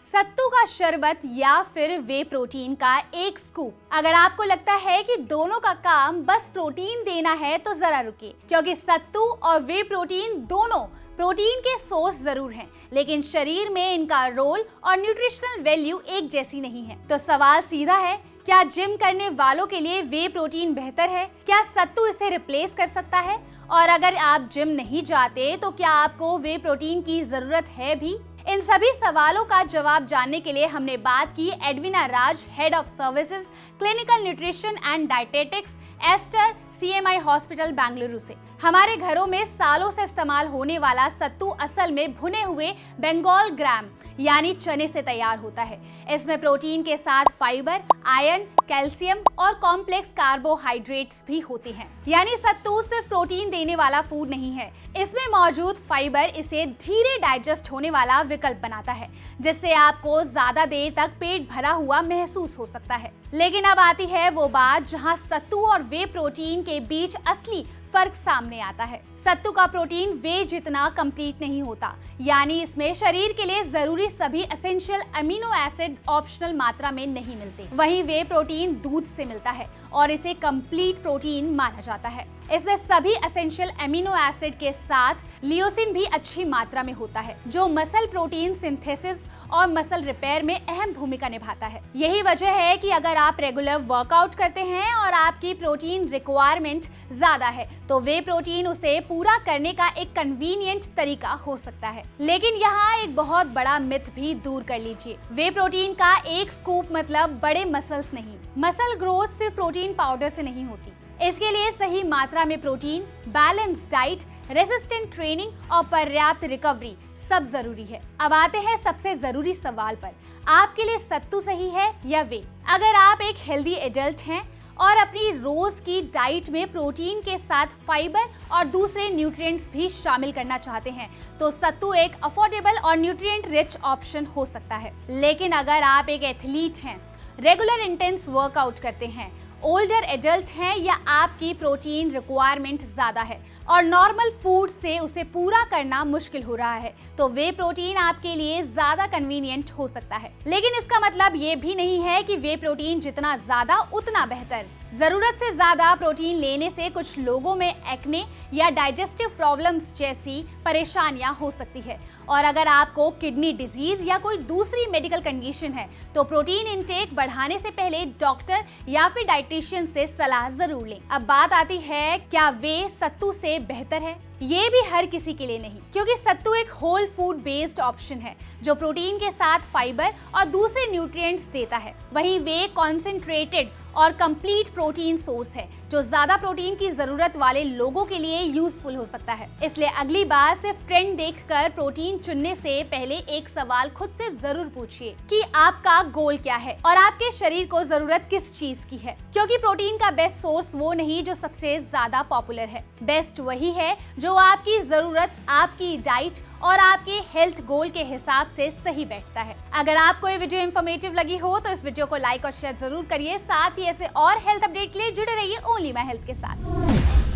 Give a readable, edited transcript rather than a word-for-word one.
सत्तू का शरबत या फिर वे प्रोटीन का एक स्कूप। अगर आपको लगता है कि दोनों का काम बस प्रोटीन देना है तो जरा रुकिए, क्योंकि सत्तू और वे प्रोटीन दोनों प्रोटीन के सोर्स जरूर हैं, लेकिन शरीर में इनका रोल और न्यूट्रिशनल वैल्यू एक जैसी नहीं है। तो सवाल सीधा है, क्या जिम करने वालों के लिए वे प्रोटीन बेहतर है? क्या सत्तू इसे रिप्लेस कर सकता है? और अगर आप जिम नहीं जाते तो क्या आपको वे प्रोटीन की जरूरत है भी? इन सभी सवालों का जवाब जानने के लिए हमने बात की Edwina Raj, head of services, clinical nutrition and dietetics, Aster CMI hospital Bengaluru से। हमारे घरों में सालों से इस्तेमाल होने वाला सत्तू असल में भुने हुए बंगाल ग्राम यानी चने से तैयार होता है। इसमें प्रोटीन के साथ फाइबर, आयरन, कैल्शियम और कॉम्प्लेक्स कार्बोहाइड्रेट्स भी होते हैं। यानी सत्तू सिर्फ प्रोटीन देने वाला फूड नहीं है, इसमें मौजूद फाइबर इसे धीरे डाइजेस्ट होने वाला विकल्प बनाता है, जिससे आपको ज्यादा देर तक पेट भरा हुआ महसूस हो सकता है। लेकिन अब आती है वो बात जहां सत्तू और वे प्रोटीन के बीच असली फर्क सामने आता है। सत्तू का प्रोटीन वे जितना कंप्लीट नहीं होता, यानी इसमें शरीर के लिए जरूरी सभी एसेंशियल अमीनो एसिड ऑप्शनल मात्रा में नहीं मिलते। वहीं वे प्रोटीन दूध से मिलता है और इसे कंप्लीट प्रोटीन माना जाता है। इसमें सभी एसेंशियल अमीनो एसिड के साथ लियोसिन भी अच्छी मात्रा में होता है, जो मसल प्रोटीन सिंथेसिस और मसल रिपेयर में अहम भूमिका निभाता है। यही वजह है कि अगर आप रेगुलर वर्कआउट करते हैं और आपकी प्रोटीन रिक्वायरमेंट ज्यादा है, तो वे प्रोटीन उसे पूरा करने का एक कन्वीनियंट तरीका हो सकता है। लेकिन यहाँ एक बहुत बड़ा मिथ भी दूर कर लीजिए। वे प्रोटीन का एक स्कूप मतलब बड़े मसल्स नहीं। मसल ग्रोथ सिर्फ प्रोटीन पाउडर से नहीं होती। इसके लिए सही मात्रा में protein, balance diet, resistant training और पर्याप्त रिकवरी सब जरूरी है। अब आते हैं सबसे जरूरी सवाल पर, आपके लिए सत्तू सही है या वे? अगर आप एक हेल्दी एडल्ट हैं और अपनी रोज की डाइट में प्रोटीन के साथ फाइबर और दूसरे न्यूट्रिएंट्स भी शामिल करना चाहते हैं, तो सत्तू एक अफोर्डेबल और न्यूट्रिएंट रिच ऑप्शन हो सकता है। लेकिन अगर आप एक एथलीट हैं, रेगुलर इंटेंस वर्कआउट करते हैं, ओल्डर एडल्ट हैं या आपकी प्रोटीन रिक्वायरमेंट ज्यादा है और नॉर्मल फूड से उसे पूरा करना मुश्किल हो रहा है, तो वे प्रोटीन आपके लिए ज्यादा कन्वीनियंट हो सकता है। लेकिन इसका मतलब ये भी नहीं है कि वे प्रोटीन जितना ज्यादा उतना बेहतर। जरूरत से ज्यादा प्रोटीन लेने से कुछ लोगों में एक्ने या डाइजेस्टिव प्रॉब्लम्स जैसी परेशानियां हो सकती है, और अगर आपको किडनी डिजीज या कोई दूसरी मेडिकल कंडीशन है, तो प्रोटीन इंटेक बढ़ाने से पहले डॉक्टर या फिर डाइटिशियन से सलाह जरूर लें। अब बात आती है, क्या वे सत्तू से बेहतर है? ये भी हर किसी के लिए नहीं, क्योंकि सत्तू एक होल फूड बेस्ड ऑप्शन है जो प्रोटीन के साथ फाइबर और दूसरे न्यूट्रिएंट्स देता है। वहीं वे कॉन्सेंट्रेटेड और कंप्लीट प्रोटीन सोर्स है जो ज्यादा प्रोटीन की जरूरत वाले लोगों के लिए यूजफुल हो सकता है। इसलिए अगली बार सिर्फ ट्रेंड देखकर प्रोटीन चुनने से पहले एक सवाल खुद से जरूर पूछिए कि आपका गोल क्या है और आपके शरीर को जरूरत किस चीज की है, क्योंकि प्रोटीन का बेस्ट सोर्स वो नहीं जो सबसे ज्यादा पॉपुलर है। बेस्ट वही है जो आपकी जरूरत, आपकी डाइट और आपके हेल्थ गोल के हिसाब से सही बैठता है। अगर आपको ये वीडियो इंफॉर्मेटिव लगी हो तो इस वीडियो को लाइक और शेयर जरूर करिए। साथ ही ऐसे और हेल्थ अपडेट के लिए जुड़े रहिए ओनली माय हेल्थ के साथ।